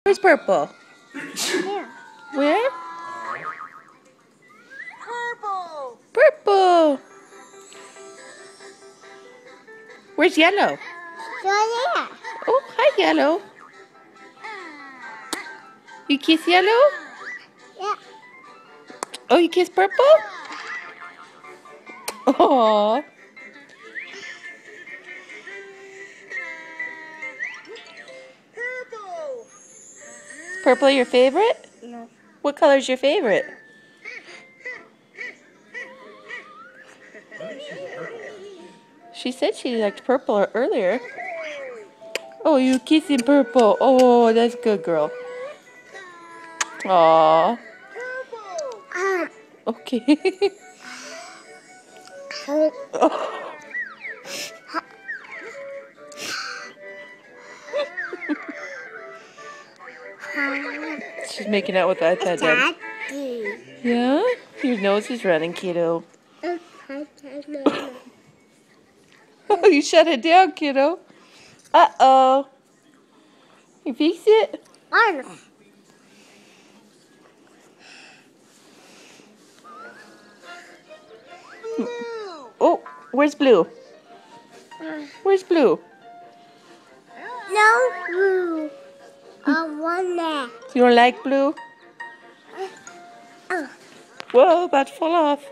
Where's purple? Here. Where? Purple. Purple. Where's yellow? Right Oh, hi, yellow. You kiss yellow? there. Yeah. Oh, you kiss purple? Oh. Purple. Is purple your favorite? No. What color is your favorite? She said she liked purple earlier. Oh, you kissing purple. Oh, that's good, girl. Aww. Purple. Okay. Oh. She's making out with the iPad, Dad. Daddy. Yeah? Your nose is running, kiddo. Oh, you shut it down, kiddo. Uh-oh. You fix it? Oh, where's Blue? Where's Blue? No blue. I want that. You don't like Blue? Whoa, about to fall off.